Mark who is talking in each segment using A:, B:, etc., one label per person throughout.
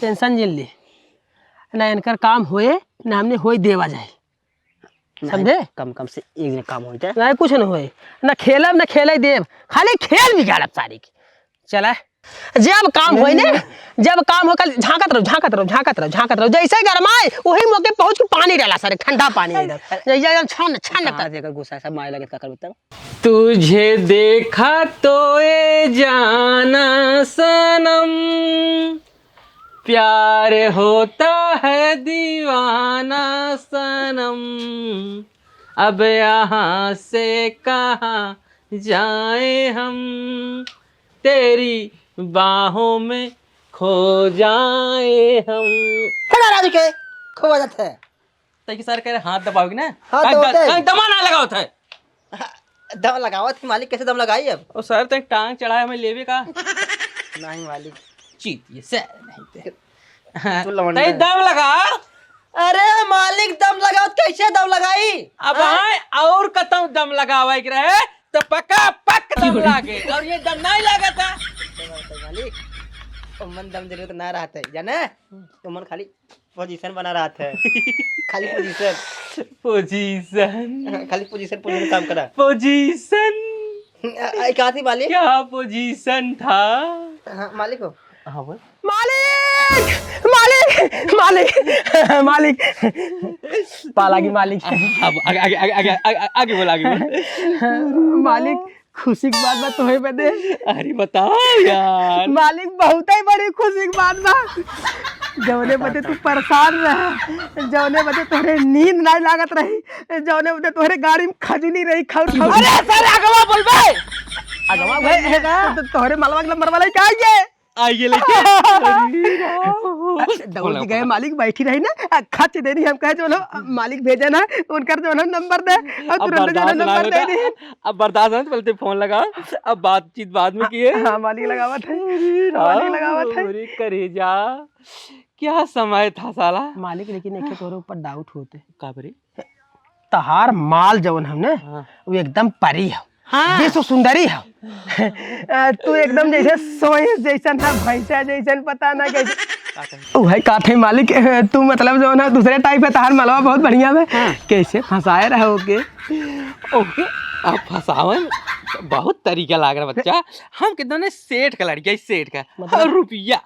A: Tension जिन ली ना, इनकर काम होए ना हमने होई देवा जाए, समझे?
B: कम कम से एक दिन काम हो जाए।
A: नहीं कुछ न होए, ना खेलब ना खेले देव, खाली खेल बिगाड़ब सारी की। चला जब काम होए ने, जब काम हो कल झांकत रहो झांकत रहो झांकत रहो झांकत रहो, जैसे गरमाए वही मौके पहुंच के पानी डाला सारे ठंडा पानी एकदम एकदम छन छन कर।
B: अगर गुस्सा सब मारे लगे कर बताओ।
C: तुझे देखा तो ये जाना सनम, प्यार होता है दीवाना सनम, अब यहाँ से कहाँ जाए हम, तेरी बाहों में खो जाए हम।
B: राजू के खो जाते है
C: तैके सर कह रहे हाथ दबाओगे ना,
B: हाथ दबाते
C: दमा ना लगाओ था।
B: दम लगावा थी मालिक, कैसे दम लगाई अब?
C: और सर तक टांग चढ़ाया हमें लेवे का
B: नहीं मालिक,
C: चीत ये सर नहीं
B: तू लवंडा
C: तै
B: है।
C: दम लगा।
B: अरे मालिक दम लगाओ, कैसे दम लगाई?
C: अब हाँ और कतौ दम लगावे के रहे तो पक्का पक दम लागे, और ये दम नहीं लगा था।
B: मालिक मन दम जरूरत ना रहता है जाने, तो मन खाली पोजीशन बना रहा था। खाली पोजीशन
C: पोजीशन
B: खाली पोजीशन काम करा।
C: पोजीशन
B: कहा थी मालिक?
C: क्या पोजीशन था?
B: हाँ मालिक हो।
C: हाँ बोल।
A: मालिक मालिक मालिक मालिक पाला की मालिक।
C: अब आगे आगे आगे आगे आगे आगे बोल आगे बोल।
A: मालिक खुशी की बात बा तुम्हें बदे।
C: अरे बताओ यार।
A: मालिक बहुत ही बड़ी खुशी की बात बा, जौने बदे तू परेशान रहे, जौने बदे तोहरे नींद नहीं लागत रही, जौने बदे तोहरे गाड़ी में खजूनी रही खाउर खाउर।
C: अरे सर आगवा बोल बे।
A: अगवा भाई है का तो तोहरे मलवा के नंबर वाला का आइए
C: आइए लेके
A: दौड़ के गए, मालिक बैठी रही ना खच दे रही, हम कहे जो मालिक भेजे ना उनकर जो नंबर दे और
C: अब
A: तुरंत जो नंबर दे दी।
C: अब बर्दाश्त नहीं बोलते फोन लगा, अब बातचीत बाद में किए।
A: हाँ मालिक लगावत है, मालिक लगावत है।
C: अरे करेजा क्या समय था साला।
A: मालिक लेकिन एक तोहरे ऊपर डाउट होते,
C: का बरे
A: तहार माल जवन हमने
C: हाँ।
A: वो एकदम परी है,
C: हाँ।
A: विश्व सुंदरी है। तू एकदम जैसे सोए जैसन है, भैंसा जैसन, पता ना कैसे वह काथे मालिक। तू मतलब जो ना दूसरे टाइप है, तहार मलवा बहुत बढ़िया है।
C: हाँ।
A: कैसे फंसाए रहोगे?
C: ओके अब फसावन बहुत तरीका लाग रहा बच्चा। हम कितना ने सेठ का लड़किया, सेठ का मतलब रुपया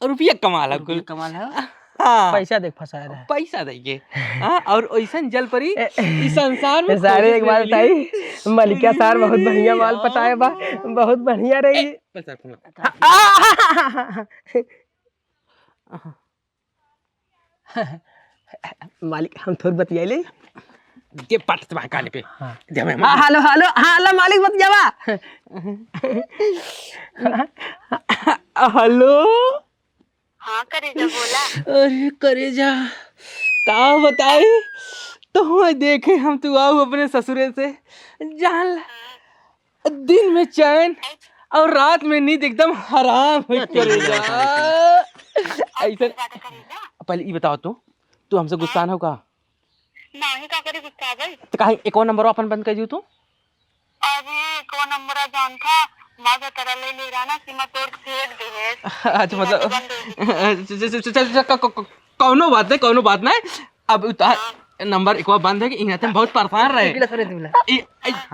C: रुपया कमाल है कुल।
B: कमाल है।
C: हाँ
A: पैसा देख फंसाए रहे,
C: पैसा देंगे। हाँ और ऐसा जल परी इस संसार में
A: सारे एक बार बताई, मलिका सार बहुत बढ़िया माल पताए बा, बहुत बढ़िया रही। मालिक हम थोड़ी बतियाले
C: के पट तुम्हारे काने पे। दे हमें
A: हेलो हेलो हेलो मालिक बतियावा।
C: हेलो।
D: हाँ करेजा बोला।
C: अरे करेजा का बताए तो देखे हम तू आओ अपने ससुरे से, जान ला दिन में चैन और रात में नींद एकदम हराम है करेजा। ऐसा पहले ये बताओ तू हमसे गुस्सा ना होगा?
D: नहीं का करे गुस्सा भाई।
C: तो कहीं एक और नंबर अपन बंद कर दियो तू।
D: अरे कौन नंबर जान था माजा तेरा ले रहा ना सीमा तोड़ के फेंक दे है।
C: अच्छा मतलब चल कौनो बात नहीं। अब नंबर एक बार बंद है कि इनाते बहुत परेशान रहे।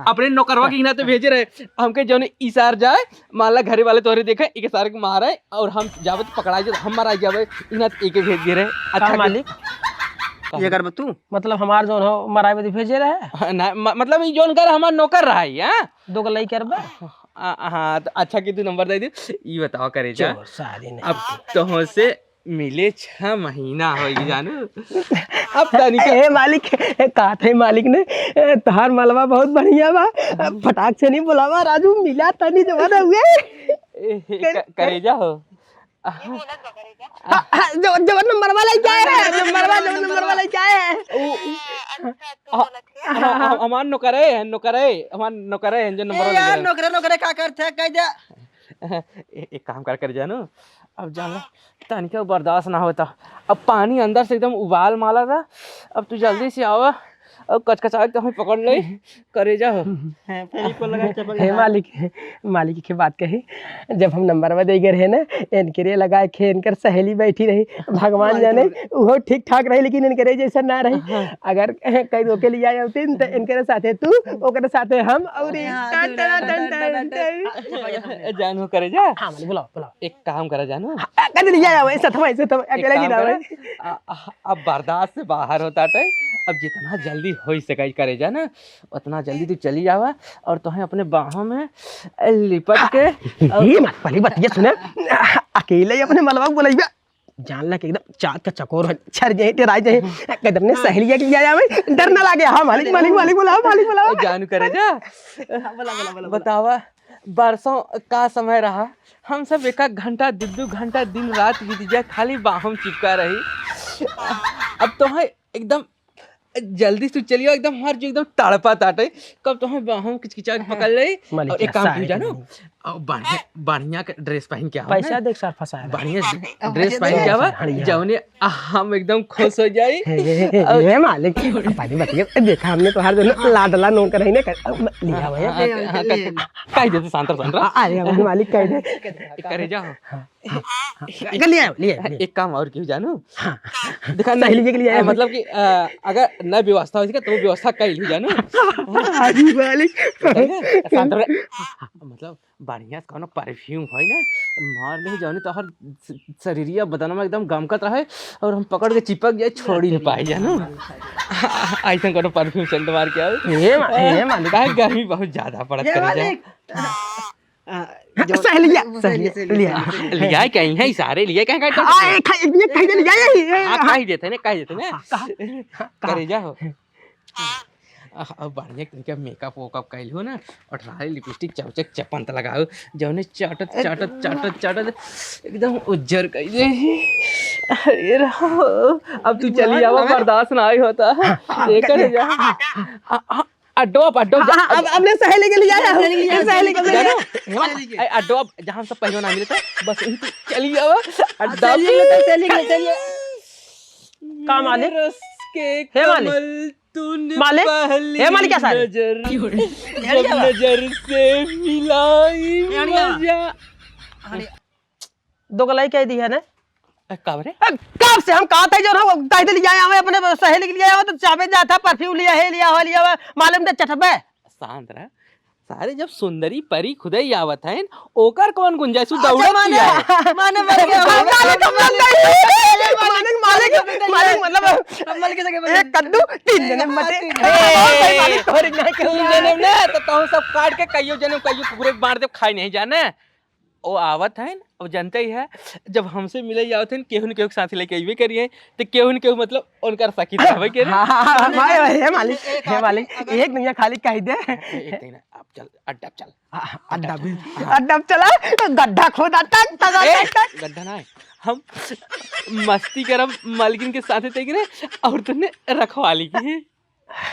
C: अपने नौकरवा के इनाते भेजे रहे हमके, जो इशार जाए मान ला घरे वाले तोहरे देखे एक सारे के मारे और हम जावे तो पकड़ाई जाए, हम मारा जावे इनाते एक भेज दे रहे। अच्छा
A: मालिक
B: ये कर तू
A: मतलब हमार जो हो मराई बदी भेजे रहे
C: ना, मतलब जोन कर हमार नौकर रहा है। हाँ
A: दो गलाई करबा।
C: हाँ तो अच्छा कि तू नंबर दे दी। ये बताओ करेजा अब तो से मिले 6 महीना हो जानू। अब
A: ए मालिक कहा थे मालिक ने तहार मलवा बहुत बढ़िया बा, फटाक से नहीं बुलावा राजू, मिला तनी जमाना हुए
C: करेजा हो
A: जो नंबर वाला क्या है, नंबर वाला क्या है?
C: हमार नौकर है जो नंबर वाला
B: नौकरे का करते कह दे।
C: एक काम कर जानू, अब जान तनिक बर्दाश्त ना होता। अब पानी अंदर से एकदम उबाल माला था, अब तू जल्दी से आवा और कचकचा के हमें पकड़ ले करे जा
A: हे मालिक मालिक की बात कही जब हम नंबर में दे गए रहे ना इनके लगाए खे इनकर सहेली बैठी रही भगवान जाने वो ठीक ठाक रही लेकिन इनके जैसा ना रही अगर कहीं रोके लिए आए होते तो इनके साथे तू ओकरे साथे हम और
C: जानू करे जा।
A: हाँ मालिक बुलाओ बुलाओ
C: एक काम करा जानू
A: कद लिया आया वैसे तो अकेले की ना भाई
C: अब बर्दाश्त से बाहर होता है। अब जितना जल्दी हो सके करे जा ना उतना जल्दी तू चली जावा और तुम्हें अपने बाहों में लिपट के
A: ये मत पहली बात ये सुने अकेले ही अपने मलबा को बोलाइबा जान ला के एकदम चाँद का चकोर छर जाए तेरा जाए कदम ने सहेलिया के लिया भाई डर ना लागे। हाँ मालिक मालिक मालिक बुलाओ
C: जानू करे जा। बतावा बरसों का समय रहा हम सब एक घंटा 2 घंटा दिन रात बीत जाए खाली बाहों चिपका रही। अब तुम्हें एकदम जल्दी से चलियो एकदम हर जो एकदम तड़पा ताटे कब तुम्हें बाहों किचकिचा के पकड़ ले और एक काम की जानो और बढ़िया बढ़िया ड्रेस पहन के आओ
A: पैसा देख सर फंसाया
C: बढ़िया ड्रेस पहन के आवा जौने हम एकदम खुश हो जाई।
A: ये मालिक पानी बताइए देखा हमने तो हर दिन लाडला नो कर ना लिया हुआ
C: कह दे शांतर शांतर
A: अरे मालिक कह दे
C: करे जाओ
A: लिया
C: एक काम और क्यों जानू
A: देखा सहेली के लिए
C: मतलब कि अगर न व्यवस्था हो तो व्यवस्था कर ली जानू मतलब बढ़िया कोनो परफ्यूम है ना मार ले जाने तो हर शरीरिया बदन में एकदम गमकत रहे और हम पकड़ के चिपक जाए छोड़ ही नहीं पाए जानू ऐसा कोनो परफ्यूम सेंट मार के आओ
A: ये मालिक
C: गर्मी बहुत ज्यादा पड़त करे लिया कहीं है सारे लिए कहीं कहीं देते ने करे जाओ। अब बढ़िया तरीके मेकअप वेकअप कैल हो ना और ट्राई लिपस्टिक चौचक चपंत लगाओ जौने चाटत चाटत चाटत चाटत एकदम उज्जर कर दे। अरे रहो अब तू चली जाओ बर्दाश्त ना ही होता लेकर जा अड्डो अब हमने सहेली के लिए आया सहेली के लिए अड्डो अब जहाँ सब पहले ना मिले था बस यही तो चली जाओ अड्डा चलिए
A: का मालिक
C: हे मालिक तूने
A: मालिक हे मालिक क्या सारे
C: जब नजर से मिलाई मजा
A: दो गलाई कह दी है ना
C: कब रे
A: कब से हम कहा था जो ना कहते लिए आए हमें अपने सहेली के लिए आया तो चाबे जाता परफ्यूम लिया है लिया मालूम तो चटबे
C: शांत रह सारे जब सुंदरी परी खुदे ही आवत है ओकर कौन गुंजाइश दौड़त
A: माने मालिक मतलब एक कद्दू 3 जने मटे मालिक तोरे नहीं कर
C: जने ना तो सब काट के कइयो जने कइयो कुकुरे मार दे खाई नहीं जाने ओ आवत है अब जानते ही है जब हमसे मिले आवत है केहू न केहू के साथ लेके आइबे करिए तो केहू न केहू मतलब उनकर सखी रहबे के
A: हे मालिक एक दुनिया खाली कह दे
C: अब चल
A: अड्डा चला गड्ढा खोदा टक
C: गड्ढा ना हम मस्ती करब मालिकिन के साथ थे रे और तुमने रखवाली की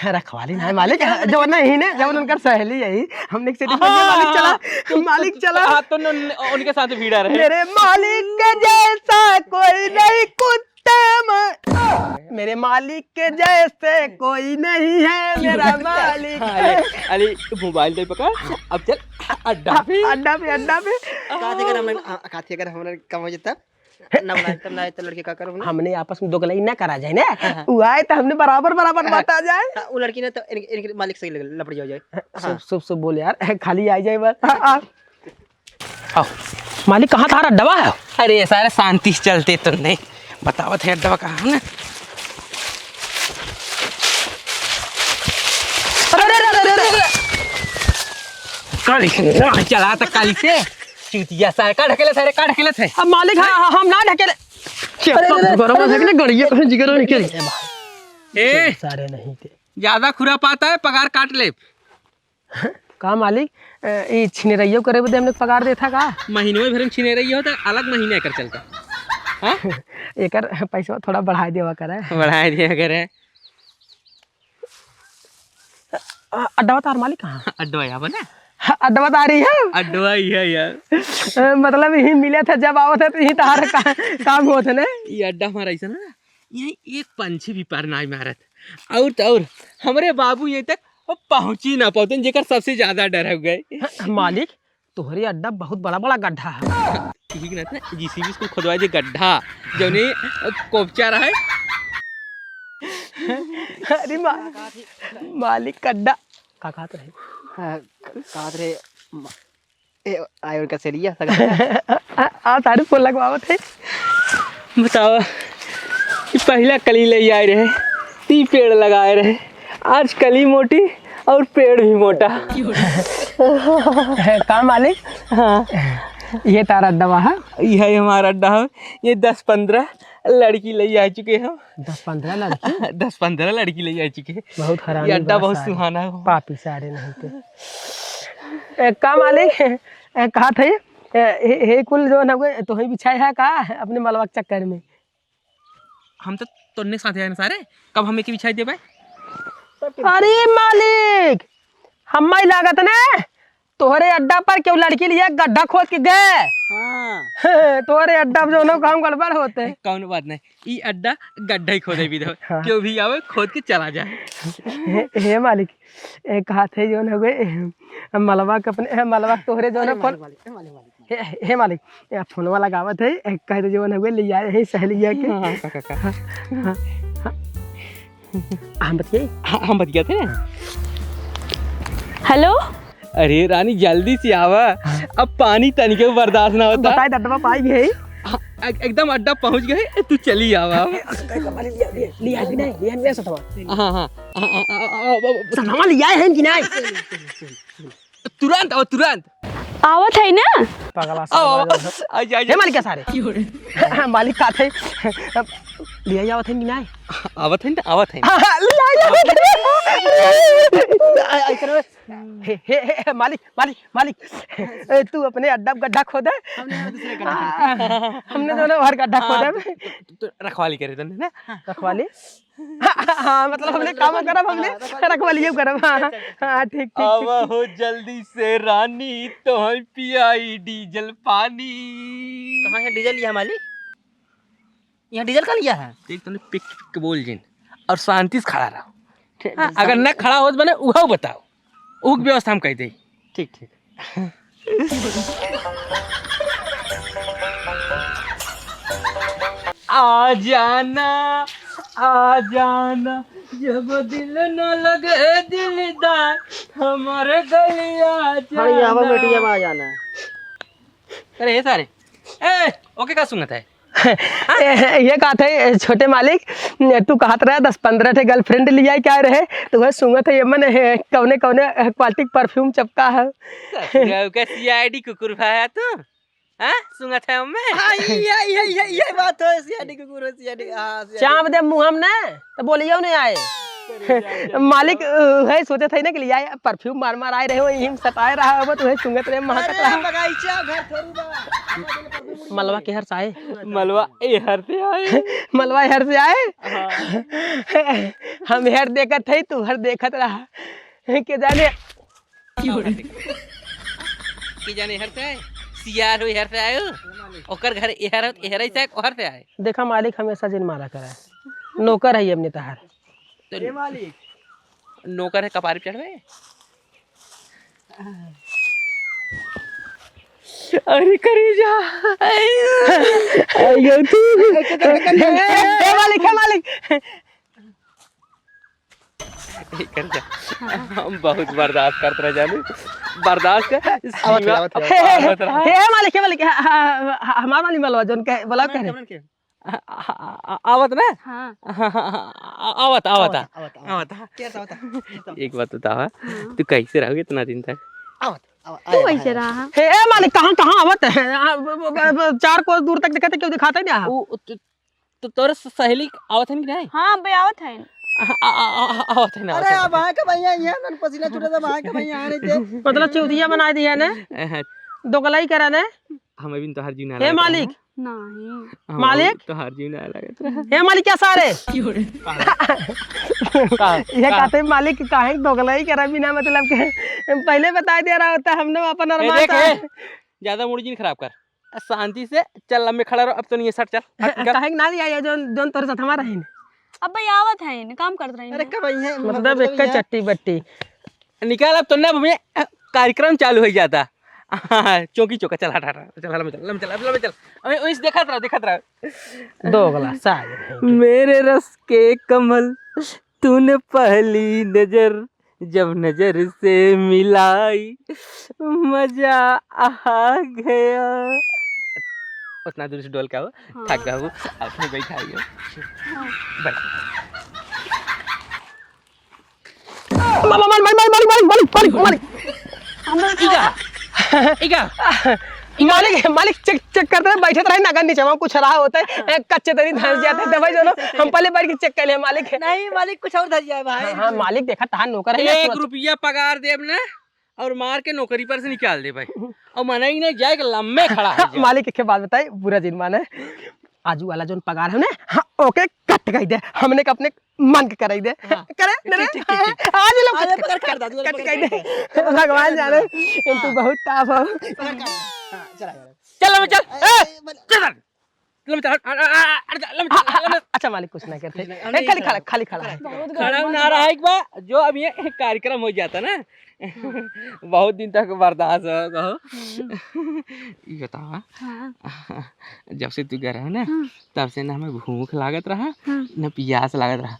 A: रखवाली ना मालिक जो नहीं ने जब उनकर सहेली यही हमने से मालिक चला
C: हां तो उनके साथ भीड़ा रहे
A: मेरे मालिक के जैसा कोई नहीं कुत्ते मेरे मालिक के जैसे कोई नहीं है मेरा मालिक।
C: अरे मोबाइल पे पकड़ अब चल अड्डा पे
B: काथे कर हमरा कम हो जता ना बनाए तब ना तो लड़के का करो
A: हमने आपस में दो गलाई ना करा जाए ना वो आए तो हमने बराबर बात आ जाए
B: वो लड़की ने तो इनके मालिक से लपट जाए
A: सब बोल यार खाली आ जाए बस आओ मालिक कहाँ था अड्डा है
C: अरे सारे शांति से चलते तो नहीं बतावत है अड्डा कहाँ है चला था काली से चूतिया सारे का ढकेले थे
A: अब मालिक हम ना ढकेले गरम है कि गड़िया कहीं जिगर नहीं के
C: ए
A: सारे नहीं थे
C: ज्यादा खुरा पाता है पगार काट ले
A: का मालिक ये छिनेरइयो करे बदे हमने पगार देथा का
C: महीने में भरम छिने रही हो तो अलग महीने कर चलता हां
A: एकर पैसा थोड़ा बढ़ा देवा करे
C: बढ़ा दिया करे
A: अड्डा तार मालिक कहां
C: अड्डा यहाँ बना
A: अड्डा बता रही है
C: अड्डा ही है यार
A: मतलब ही मिले थे जब आवत है तो ही तार काम होत है ना
C: ये अड्डा हमारा ऐसा ना यही एक पंछी भी पार नहीं मारत और तो और हमारे बाबू यहीं तक पहुंची ना पाते जेकर सबसे ज्यादा डर हो गए।
A: मालिक तोहरे अड्डा बहुत बड़ा बड़ा गड्ढा है।
C: ठीक ना जीसीबी इसको खुदवाई दे गड्ढा जौने कोपचा रहा है।
A: अरे मालिक गड्ढा का कहत रहे
B: कहत रहे आयोर का सेरिया सगा
A: आ तारीफ को लगवावत है।
C: बताओ कि पहला कली ले आए रहे 3 पेड़ लगाए रहे, आज कली मोटी और पेड़ भी मोटा।
A: का मालिक?
C: हाँ
A: ये तारा अड्डा वहाँ
C: यही हमारा अड्डा है। ये 10-15 लड़की ले आ चुके हैं।
A: 10-15 लड़की
C: 10-15 लड़की ले आ चुके हैं।
A: बहुत हरामी
C: ये अड्डा
A: बात
C: बहुत
A: सारे।
C: सुहाना है।
A: पापी सारे नहीं थे। का मालिक कहा थे हे कुल जो न तो ही बिछाए है का अपने मलवा के चक्कर में?
C: हम तो तोड़ने साथ हैं सारे, कब हमें की बिछाई दे भाई?
A: अरे मालिक हम लागत ने तोहरे अड्डा पर क्यों लड़की लिया गड्ढा खोद के गए।
B: हां
A: तोहरे अड्डा पर जो काम गड़बड़ होते।
C: कौन बात नहीं, ई अड्डा गड्ढा ही खोदे भी दो।
A: हाँ।
C: क्यों भी आवे खोद के चला जाए।
A: हे मालिक कहा थे जो न गए मलवा के अपने मलवा के तोहरे जो न फोन हे मालिक फोनवा लगावत है कह दे जो न गए ले आए है सहेलिया के। हम बतिए
C: हम बतिया थे।
D: हेलो
C: अरे रानी जल्दी से आवा, अब पानी तनिके बर्दाश्त ना होता।
A: बताए अड्डा पाई भी है
C: एकदम अड्डा पहुंच गए, तू चली आवा।
A: लिया कि नहीं लिया नहीं सतवा
C: हाँ हाँ
A: सतवा लिया है कि नहीं?
C: तुरंत आओ तुरंत
D: आवत है ना?
A: पगला
C: आओ
A: सा
C: आ जा
A: हे मालिक क्या सारे मालिक का थे लिया जावत है कि नहीं?
C: आवत है ना आवत है।
A: हे मालिक मालिक मालिक तू अपने अड्डा गड्ढा खोदा हमने दोनों हर गड्ढा खोदा
C: तो रखवाली करे तने ना।
A: रखवाली हाँ मतलब हमने काम करब हमने रखवाली करब। हाँ ठीक ठीक
C: आवा हो जल्दी से रानी तो पियाई डीजल पानी।
B: कहां है डीजल लिया मालिक? यहाँ डीजल का लिया है?
C: देख तूने पिक पिक के बोल जिन और शांति से खड़ा रहो। अगर न खड़ा होत बने उहो बताओ, उक व्यवस्था हम कह दे।
B: ठीक ठीक
C: आ जाना जब दिल न लगे दिलदार हमारे गलिया
B: अरे आवा बेटी अब आ जाना।
C: अरे ये सारे ए ओके का सुनत है।
A: ये कहा थे छोटे मालिक तू कहत रहे 10-15 थे गर्लफ्रेंड लिया क्या रहे तो वह सुंगत है ये मन कौने कौने क्वालिटी परफ्यूम चपका है।
C: का सीआईडी कुकुर भाया तू हां सुंगत है मैं।
B: हां ये बात है सीआईडी कुकुर सीआईडी। हां
A: चाप दे मुंह हम ने तो बोलियो नहीं आए। मालिक है सोचे थे ना कि लिया परफ्यूम मार मार आए रहे हो यही सताए रहा हो तो है सुंगत रहे महकत रहा।
B: बगीचा घर थोड़ी बा
A: मलवा के हर से आए
C: मलवा ए हर से आए
A: मलवा हर से आए। हम हर देखत थे तू हर देखत रहा के जाने
C: की जाने हर से सियार हुई हर से आयो ओकर घर एहर एहर से ओहर से आए।
A: देखा मालिक हमेशा जिन मारा करा नौकर है हमने तहार
C: तो मालिक नौकर है कपार पे चढ़वे। अरे करे जा
A: यो तू हे मालिक
C: कर जा। हम बहुत बर्दाश्त करते रह जाने बर्दाश्त
A: हे मालिक हमार वाली मलवा जोन के बोला करे
C: आवत ना।
D: हाँ
C: आवत आवत
B: आवत
C: एक बात बता तू कैसे रहोगे इतना दिन तक?
D: तू कैसे रहा?
A: हे मालिक कहाँ आवत है 4 कोस दूर तक दिखाते क्यों दिखाते नहीं?
C: तो तोर सहेली आवत है नहीं?
D: हाँ बे आवत है।
C: आवत है ना।
B: अरे अब आए का भैया यहाँ नन पसीना छूटे तो आए का भैया आ रहे थे
A: मतलब चौथिया बना दिया ने दोगलाई करा ने।
C: हम अभी तो हर जीवन
A: हे मालिक
D: नहीं
A: मालिक
C: तो हर जीवन लगे।
A: हे मालिक क्या सारे ये कहते हैं मालिक काहे दोगलाई करा बिना मतलब के पहले बता दे रहा होता हमने अपन अरमान
C: ज्यादा मूड जीन खराब कर शांति से चल लम्बे खड़ा रहो। अब तो नहीं सट चल
A: काहे ना लिया जोन जोन तोर साथ हमारा है
E: अब भाई आवत है इन काम करत रही
B: अरे कब आई है
A: मतलब एक चट्टी बट्टी
C: निकाल अब तो ना हमें कार्यक्रम चालू हो जाता। चौकी चौका चल हट हट चल लम चल अबे ओइस देखत रह
A: दोगला शायद
C: मेरे रस के कमल तूने पहली नजर जब नजर से मिलाई मजा आ गया। उतना दूर से डोल का हो थक गया वो अपने बैठाइए
A: मालिक मालिक चेक करते रहे बैठे रहे नगर नीचे वहाँ कुछ रहा होता है कच्चे तरी धंस जाते हैं दवाई दोनों हम पहले बैठ के चेक कर ले मालिक।
B: नहीं मालिक कुछ और धर जाए भाई।
A: हाँ मालिक देखा तहां नौकर है
C: 1 रुपया पगार देब ना और मार के नौकरी पर से निकाल दे भाई और मना ही नहीं जाए कि लम्बे खड़ा है
A: मालिक एक बात बताए बुरा दिन माने आजू वाला जो पगार है ना हाँ, ओके कट गई दे हमने का अपने मन के कराई दे करे आज लोग कट गई दे भगवान जाने तू बहुत टाफ हो।
C: चल
A: अच्छा मालिक कुछ नहीं करते खाली खड़ा है
C: खड़ा ना रहा एक बार जो अब ये कार्यक्रम हो जाता ना बहुत दिन तक बर्दाश्त हो कहो। ये बता जब से तू गया रहा ना तब से ना हमें भूख लागत रहा न प्यास लागत रहा।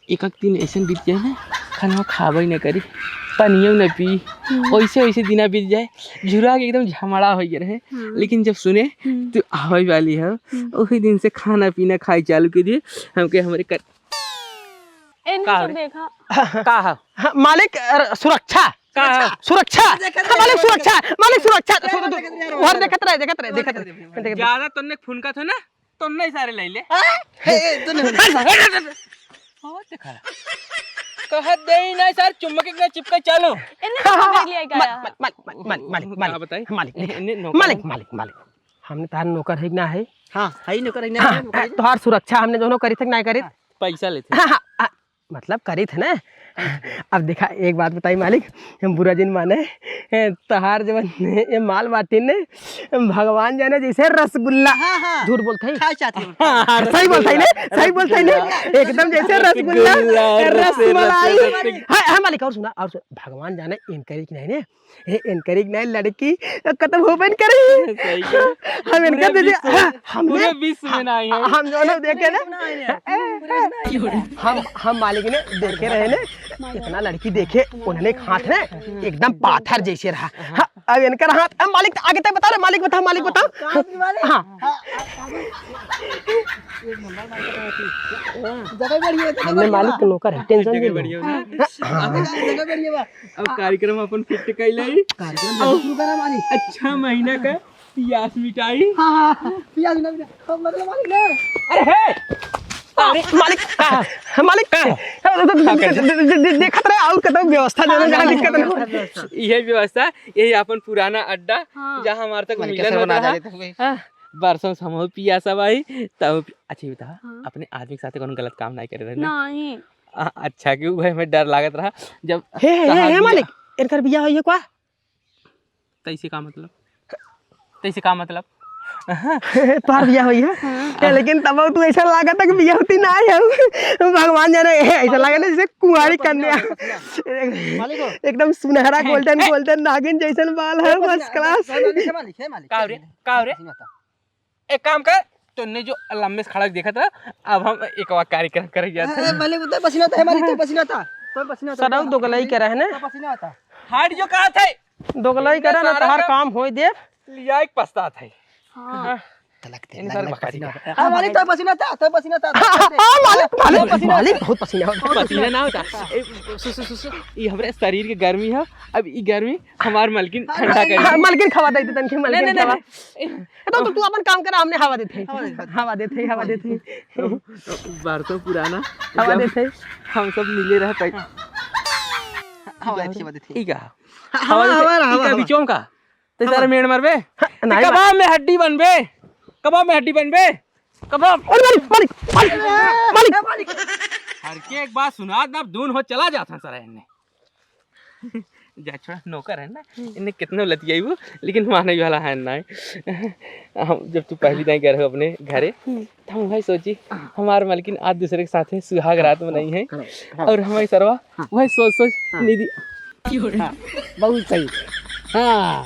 C: एक दिन ऐसे बीत जाए ना खाना खाबे न करी पानियों न पी वैसे दिन बीत जाए झुरा के एकदम झमड़ा हो रहे। लेकिन जब सुने तू आवे वाली है वही दिन से खाना पीना खाई चालू के दिए हमके हमारे कर
E: इनको तो देखा
C: का
A: मालिक सुरक्षा सुरक्षा मालिक सुरक्षा और देखत रहे
C: ज्यादा तन्ने फुनका था ना तन्ने सारे ले ले कहत दे नहीं सर चुम्बक के चिपका चालू
E: इन्हें तो देख लिया क्या
A: मालिक हमने तार नौकर है ना है
B: हां है नौकर है ना
A: तोहार सुरक्षा हमने दोनों करी थे ना करी
C: पैसा लेते
A: मतलब करी थे ना। अब देखा एक बात बताई मालिक हम बुरा दिन माने तहार जब ये माल बाटी ने भगवान जाने जैसे रसगुल्ला झूठ बोलते हैं सही बोलते हैं ना एकदम जैसे रसगुल्ला रसमलाई। हाँ मालिक और सुना भगवान जाने इनकरी नहीं ने इनकरी नहीं लड़की खत्म हो बन करे हम इनका हमने
C: विश्व में नहीं है
A: हम दोनों देखे ना हम मालिक ने देखे रहे ना इतना लड़की देखे उन्होंने हाथ ना एकदम पाथर जैसे रहा। हाँ, अब इनका हाथ मालिक आगे तक बता रहे मालिक बताओ हाँ हमने मालिक को नौकर है टेंशन नहीं
C: बढ़िया अब कार्यक्रम अपन फिट कैले अच्छा महीना का प्यास मिठाई
A: मालिक देखत रहे और कतौ व्यवस्था जरा दिक्कत नहीं
C: यही व्यवस्था यही अपन पुराना अड्डा जहाँ हमारे तक मिलन होता है बरसों से हम पिया सब आई तब अच्छा बता अपने आदमी के साथ कोनो गलत काम नहीं करे
E: नहीं
C: अच्छा क्यों भाई हमें डर लागत रहा जब
A: हे मालिक इनकर बियाह होइए क्या
C: तैसे का मतलब
A: तोहार बियाह हुई है लेकिन तब तू ऐसा लगा था कि बियाह होती ना है भगवान जाने ऐसा लगा ना जैसे कुंवारी कन्या एकदम सुनहरा गोल्डन नागिन जैसन बाल है फर्स्ट क्लास।
C: का रे एक काम कर तूने जो लंबे से खड़ा देखा था अब हम एक और कार्यक्रम कर जाते हैं
B: मालिक उधर पसीना था मालिक तो पसीना था
A: सदाऊ दोगलाई करे है ना
B: पसीना था
C: हार्ड जो कहा था
A: दोगलाई करे ना तोहार काम होई दे
C: लिया एक पछता था
E: हाँ
B: मालिक तो पसीना था
A: मालिक बहुत
C: पसीना ना होता ये हमारे शरीर की गर्मी है अब ये गर्मी हमार मलकिन ठंडा कर
A: मलकिन खवा देते तनके मलकिन खवा तो तू अपन काम कर हमने हवा देते
C: बरसों पुराना
A: हवा देते
C: हम सब मिले रहे
B: हवा देती
C: हवा बिचों का तो सारे मेड़ मरबे कबाब में हड्डी बनबे कबाब मालिक हर के एक बात सुना ना दून हो चला जाता सर इनने जा छोड़ा नौकर है ना इन्हें कितने लतियाई वो लेकिन माने वाला है ना हम जब तू पहली दाई गए हो अपने घरे तो हम भाई सोची हमारे मालकिन आज दूसरे के साथ है सुहाग रात में नहीं है और हमारी सरवा वही सोच सोच निधि
B: बहुत सही। हाँ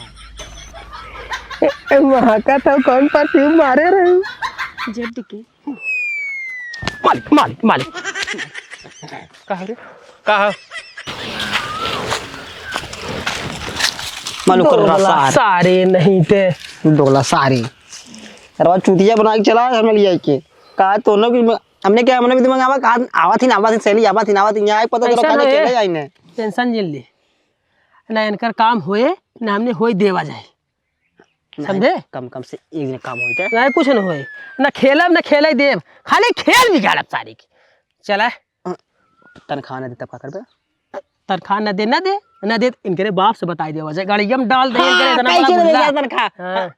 A: वहाँ का था कौन परफ्यूम मारे रहे
E: जेब के
A: मालिक मालिक मालिक
C: कहा रे
A: कहा
B: मालूम कर रहा सार
A: सारे नहीं थे
B: डोला सारी अरे चुतिया बना के चला हमें लिया के कहा तो ना भी हमने क्या हमने भी दिमाग आवा कहा आवा थी सहेली आवा थी यहाँ पता चला
A: ऐसा
B: कहा
A: है।
B: चले जाए ने
A: टेंशन जिल ली ना इनकर काम होए ना हमने होई देवा जाए समझे
B: कम कम से एक दिन काम होता है
A: ना कुछ न होए ना खेलब ना खेले देव खाली खेल बिगाड़ब सारी की चला
B: तनख्वाह ना देता का करबे
A: तनख्वाह न दे इनके बाप से बताई देवा जाए गाड़ी हम डाल दे इनके इतना बड़ा
B: कैसे
A: गुल्ला।
B: देगा तनख्वाह
A: हाँ।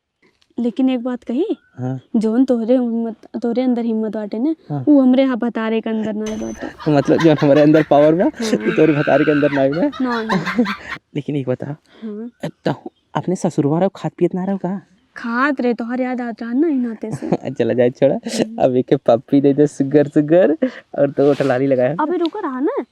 E: लेकिन एक बात कही
C: हाँ।
E: जोन तोरे अंदर हिम्मत बाटे ने वो हमरे यहाँ बतारे के अंदर ना बाटे
C: मतलब जो हमारे अंदर पावर में तोरे भतारे के अंदर नहीं में
E: ना
C: लेकिन एक बता
E: हाँ
C: तो अपने ससुरवा रहो खाद पियत ना रहो का
E: खात रहे तोहर याद आता ना इन नाते से
C: चला जाए छोड़ा अब एक पप्पी दे दे सुगर और तो उठलाली लगाया
E: अबे रुको रहा ना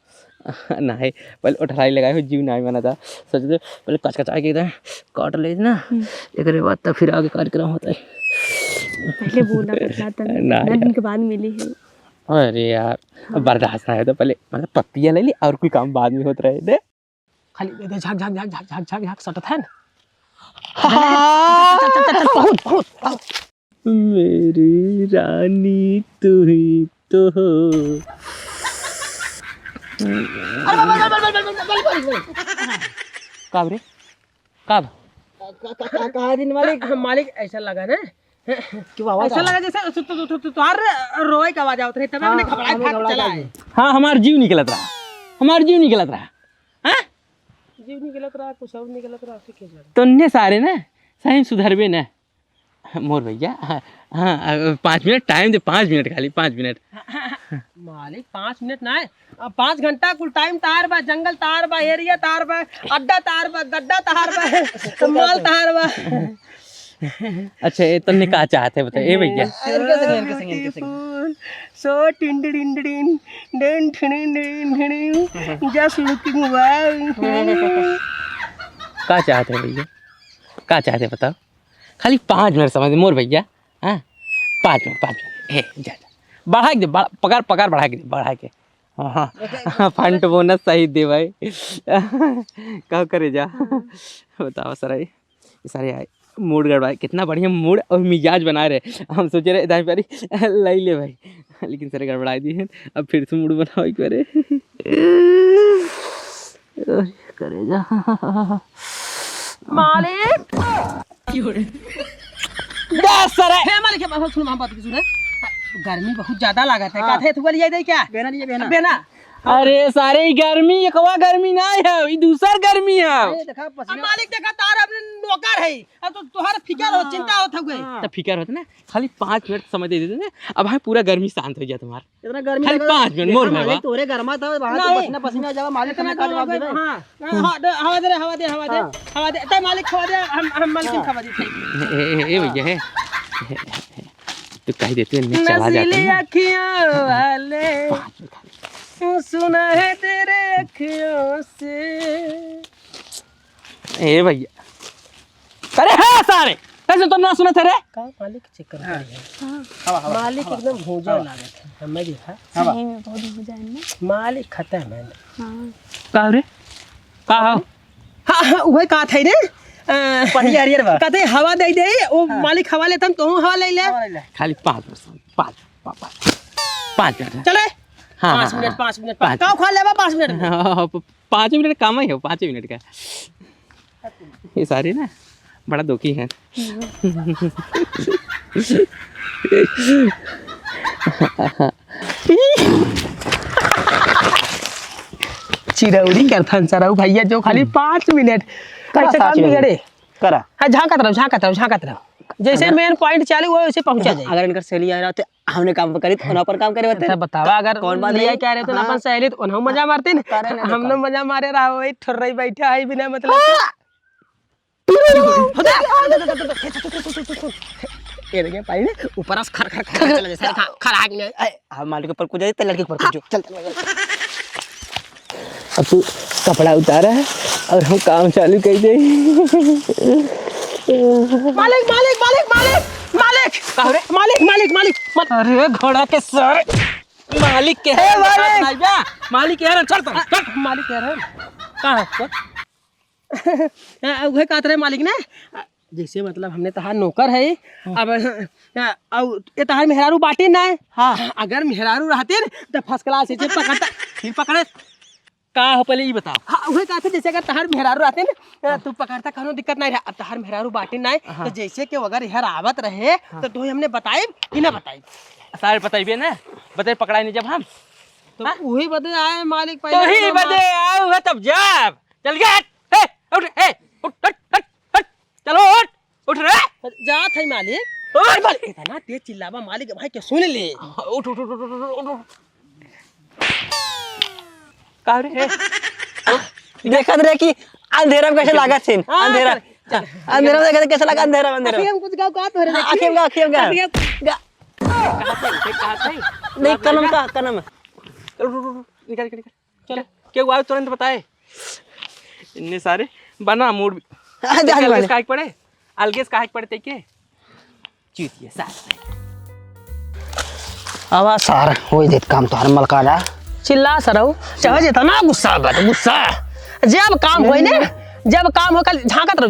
C: नहीं पहले उठलाई लगाए हो जीव नहीं माना था सोचते पहले कच कचा के इधर काट ले ना एक बाद तब फिर आगे कार्यक्रम होता है
E: पहले बोला पतला तब
C: नहीं।
E: 9 दिन के बाद मिली है
C: अरे यार अब बर्दाश्त ना है तो पहले मतलब पप्पियाँ ले ली और कोई काम बाद में होता रहे दे
A: खाली दे दे झाक झाक झाक झाक झाक झाक झाक सटत है ना चल चल चल चल पहुंच पहुंच पहुंच
C: मेरी रानी तू ही तो हो कब रे कब
A: कहा दिन मालिक मालिक ऐसा लगा ना
B: क्यों आवाज
A: ऐसा लगा जैसे तुहार रोए का आवाज आवत रही तब हमने घबराए भाग चला आए
C: हाँ हमार जीव निकलत रहा हमार जीव निकलत रहा हाँ
A: जीव निकलत रहा कुछ और निकलत रहा फिर क्या
C: तो ने सारे ना सही सुधरबे ना मोर भैया हाँ 5 मिनट टाइम दे 5 मिनट खाली 5 मिनट
A: मालिक 5 मिनट ना है अब 5 घंटा कुल टाइम तार बा जंगल तार बा एरिया तार बा अड्डा तार बा गड्ढा तार बा माल तार बा
C: अच्छा ये तुमने क्या चाहते बता ए भैया
A: so tin din din din din just looking wow
C: क्या चाहते भैया क्या चाहते बताओ खाली 5 मिनट समझ मोर भैया हाँ 5 मिनट ए जा बढ़ा के दे पगार बढ़ा के हाँ फंड बोनस सही दे भाई क्या करे जा बताओ सर ये सारे आए मूड गड़बड़ा कितना बढ़िया मूड और मिजाज बना रहे हम सोचे रहे दाई पारी लाई ले भाई लेकिन सर गड़बड़ा दी है अब फिर से मूड बनाओ करे करे जा
A: मालिक
C: सर
A: हे मालिक के बात सुन हम बात की सुने गर्मी बहुत ज्यादा लागत है का थे तू लिया दे क्या
B: बेना लिए बेना
A: बेना
C: अरे सारे गर्मी एकवा गर्मी नहीं है ये दूसर गर्मी है
B: देखा
A: अब मालिक देखा तार अपने नौकर है अब तो तुहार फिकर हो चिंता होत हुए
C: तो फिकर होता ना खाली 5 मिनट समय दे देते ना अब हाँ पूरा गर्मी शांत हो जाए तुम्हारा
B: इतना गर्मी
C: खाली 5 मिनट मोर भाई
B: तोरे गरमा था वहां तो पसीना पसीना जावा मालिक
A: इतना
B: का जवाब दे
A: हां हवा दे तय मालिक खवा दे हम मालिक खवा दे
C: ए भैया है तो कह देते हैं चला जाते हैं
A: अखियों वाले सुना है तेरे अखियों से
C: ए भैया अरे हाँ सारे ऐसे तो ना सुना थे रे
A: का मालिक चेक कर मालिक एकदम भूजा लागत है हमें देखा
E: सही में बहुत हो जाए ना
A: मालिक खत्म है
E: हाँ
C: का रे का हो
A: हाँ वही का थे रे
B: पनिया हरियर बा
A: कहते हवा दे दे वो मालिक हवा लेता तो हवा ले ले
C: खाली 5 मिनट 5 मिनट
A: चले
C: हाँ
A: 5 मिनट 5 मिनट का खा लेबा 5 मिनट में
C: 5 मिनट काम ही है 5 मिनट का ये सारे ना बड़ा दुखी है
A: चिरौरी करथन सराऊ भैया जो खाली 5 मिनट कैसे काम बिगड़े
B: करा
A: हाँ झांकत रहो जैसे मेन पॉइंट चालू हो वैसे पहुंचा जाए।
B: अगर इनका सहेली आ रहा तो हमने काम करी तो उन्हां पर काम करे
A: अच्छा बतावा अगर
B: कौन बात
A: लिया
B: नहीं?
A: क्या रहते
B: हाँ।
A: अपन सहेली तो उन्हों मजा मारते न
B: करे ना
A: हम लोग मजा मारे रहा वही ठुर्रई बैठा है बिना मतलब ये देखिए पाई ने ऊपर से खर खर खर चला जैसे खराक ने
B: हम मालिक ऊपर कूद जाए तो लड़के ऊपर कूद चल अब तू कपड़ा उतारा है और हम काम चालू कर दे।
A: मालिक मालिक मालिक मालिक मालिक मालिक मालिक मालिक अरे घोड़ा के सर मालिक के है मालिक के है चल मालिक के है कहां है उहे कहत रहे मालिक ने जैसे मतलब हमने तहार नौकर है अब और ये तहार मेहरारू बाटी ना है हाँ अगर मेहरारू रहते न तो फर्स्ट क्लास से पकड़ता फिर पकड़े
C: का हो पहले ये बताओ।
A: हाँ वही कहते जैसे अगर तहार मेहरारू रहते न तू पकड़ता कोनो दिक्कत नहीं रहा अब तहार मेहरारू बाटी ना है तो जैसे कि अगर यहाँ आवत रहे तो तू हमने बताए कि ना बताई
C: सारे बताइए ना बताइए पकड़ाई नहीं जब हम
A: तो वही बदे आए मालिक
C: तो ही बदे आओ है तब जब चल गया उठ उठ चलो उठ रे
A: जा थे मालिक ओए मालिक इतना तेज चिल्लावा मालिक भाई के सुन ले
C: उठ उठ उठ उठ का रे
B: देखत रहे कि अंधेरा में कैसे लागत छे अंधेरा अंधेरा में देखत कैसे लगा अंधेरा अंधेरा
A: हम कुछ गाँव का तो
B: आखिर का नहीं कनम
C: निकल चलो क्यों आए तुरंत बताए इतने सारे बना मूड अलगेस काहे पड़े अलगेस काहे पड़े ते के चूतिए साथ
B: आवा सार होई देत काम तो हर मलकाड़ा
A: चिल्ला सरऊ चाहे जितना गुस्सा बत गुस्सा जब काम होई ने जब काम हो कल झांकत रहो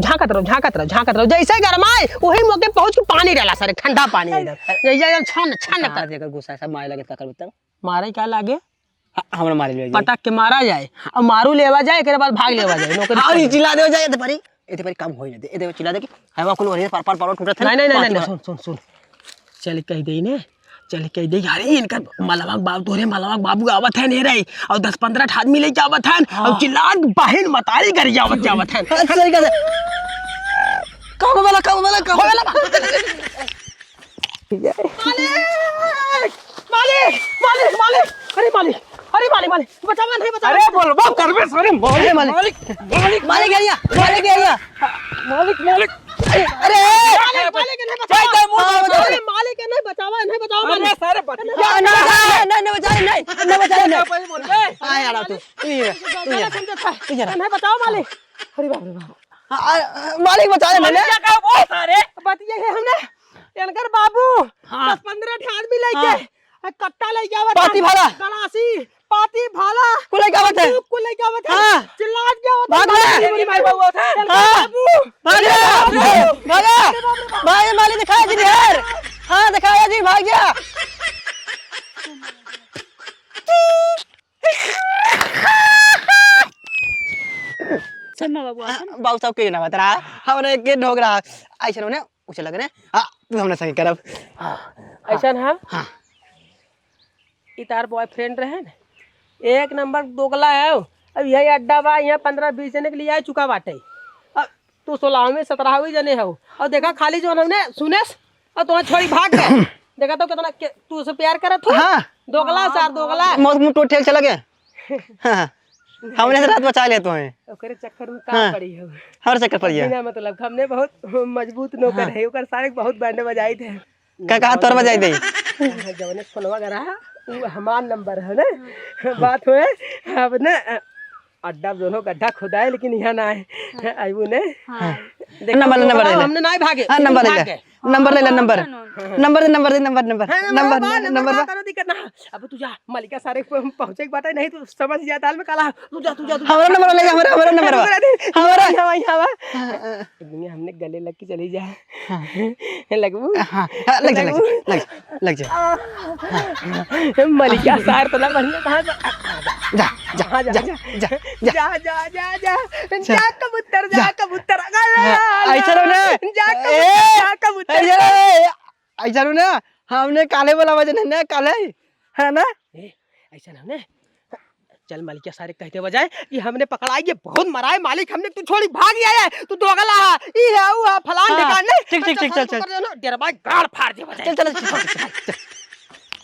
A: जैसे गरमाए वही मौके पहुंच के पानी डाला सर ठंडा पानी इधर जैसे छन छन
B: कर देकर गुस्सा सब मारे लगे का कर बता
A: मारे क्या लागे
B: हमरा मारे ले
A: पटक के मारा जाए और मारू लेवा जाए एक बाद भाग लेवा जाए नौकरी
B: अरे चिल्ला दे जाए एते परी काम होई न दे एते चिल्ला दे कि हवा कुल ओरे पार पार टूटत है
A: नहीं सुन चल कह दे ने चल कह दे यार इनका मलवा बाबू तोरे मलवा बाबू आवत है नहीं रही और 10-15 आदमी ले जावत है और चिल्लात बहन मतारी कर जावत है
B: सही कर काम वाला
A: मालिक अरे मालिक बचावा नहीं बचावा
C: अरे बोल बा करबे सारे
B: मालिक गया मालिक अरे
A: मालिक नहीं बचावा
C: अरे सारे
B: नहीं बचा आ यार तू
A: नहीं बचाओ मालिक अरे बाप रे बाप
B: मालिक बचा ले
C: क्या कहा वो सारे
A: बतिए है हमने इनकर बाबू 10-15 आदमी लेके कट्टा ले जावा
B: पाती भाला
A: गलासी पाती भाला
B: कुले का बात है
A: कुले का बात है
B: हां
A: चिल्लात क्या होता
B: भाग ले
C: मेरी माई बाबू था
B: भाग भाई मालिक दिखाया जी यार हां दिखाया जी भाग गया
E: शर्मा बाबू
B: बाबू साहब के ना बता हमने के ढोक रहा ऐसे ने उसे लग रहे हां तू हमने सही करब
A: ऐसा ना
B: हां
A: इतार बॉयफ्रेंड रहे न एक नंबर दोगला है अब यही अड्डा बा यहाँ 15-20 जने के लिए आ चुका बाटे अब तू 16वें 17वें जने हो और देखा खाली जो हमने सुनेस और तुम्हें छोड़ी भाग गए देखा तो कितना तू उसे प्यार करत हो
B: हां
A: दोगला सार दोगला
B: मौत मुंह टूट ठेक चला गया हां हमने से रात बचा लिया तुम्हें
A: ओकरे चक्कर में काम पड़ी है
B: हर चक्कर पर
A: बिना मतलब हमने बहुत मजबूत नौकर है ओकर सारे बहुत बैंड बजाई थे
B: का कहा तोर बजाई दे
A: जवने फोनवा करा वो हमार नंबर है ना बात हुए अब ना अड्डा दोनों गड्ढा खुदाए लेकिन यहाँ ना है आईबू ने
B: नंबर ले
A: हमने नहीं भागे
B: हां नंबर ले नंबर
A: करो दिक्कत ना अब तू जा मलिका सारे पहुंचे के बात नहीं तू समझ जा ताल में काला तू जा
B: हमारा नंबर ले हमारा नंबर
A: हमारा यहाँ दुनिया हमने गले लग के चली जा लगबू
B: लग जा
A: मलिका सार तो ना बढ़िया कहां जा कबूतर
B: ऐसा ना हमने काले वाला वजन है ना काले है ना
A: ऐसा ना चल मालिक सारे कहते बजाए कि हमने पकड़ाई ये बहुत मराए मालिक हमने तू छोड़ी भाग गया है तू दोगला है ई है वो है फलान
B: हाँ,
A: ठिकाने
B: ठीक, ठीक, ठीक, चल, चल।
A: डेरा भाई गाड़ फाड़ दे बजाए
B: चल चल चल, चल, चल।